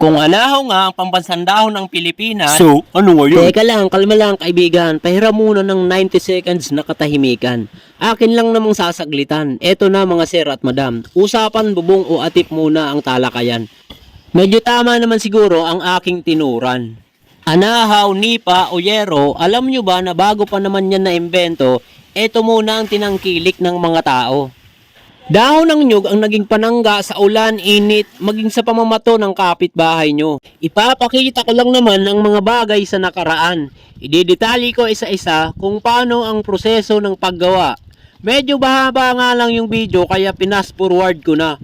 Kung anahaw nga ang pambansandahon ng Pilipinas. So, ano ngayon? Teka lang, kalma lang kaibigan. Pahiram muna ng 90 seconds na katahimikan. Akin lang namang sasaglitan. Eto na mga sir at madam. Usapan, bubong o atip muna ang talakayan. Medyo tama naman siguro ang aking tinuran. Anahaw, nipa o yero, alam nyo ba na bago pa naman yan na imbento, eto muna ang tinangkilik ng mga tao. Dahon ng nyug ang naging panangga sa ulan, init, maging sa pamamato ng kapitbahay nyo. Ipapakita ko lang naman ang mga bagay sa nakaraan. Ididetali ko isa-isa kung paano ang proseso ng paggawa. Medyo bahaba nga lang yung video kaya pinas forward ko na.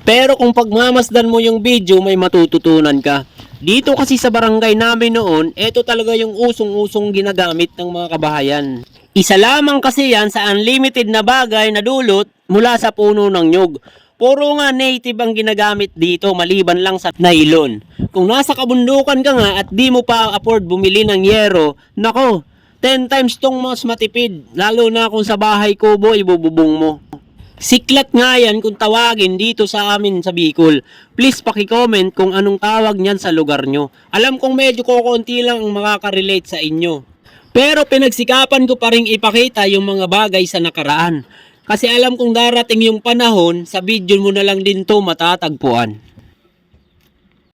Pero kung pagmamasdan mo yung video may matututunan ka. Dito kasi sa barangay namin noon, eto talaga yung usong-usong ginagamit ng mga kabahayan. Isa lamang kasi yan sa unlimited na bagay na dulot mula sa puno ng nyug. Puro nga native ang ginagamit dito maliban lang sa nylon. Kung nasa kabundukan ka nga at di mo pa afford bumili ng yero, nako, 10 times tong mas matipid. Lalo na kung sa bahay kubo ibububong mo. Siklat nga yan kung tawagin dito sa amin sa Bicol. Please paki-comment kung anong tawag niyan sa lugar nyo. Alam kong medyo kukunti lang ang makaka-relate sa inyo. Pero pinagsikapan ko pa rin ipakita yung mga bagay sa nakaraan. Kasi alam kong darating yung panahon, sa video mo na lang din to matatagpuan.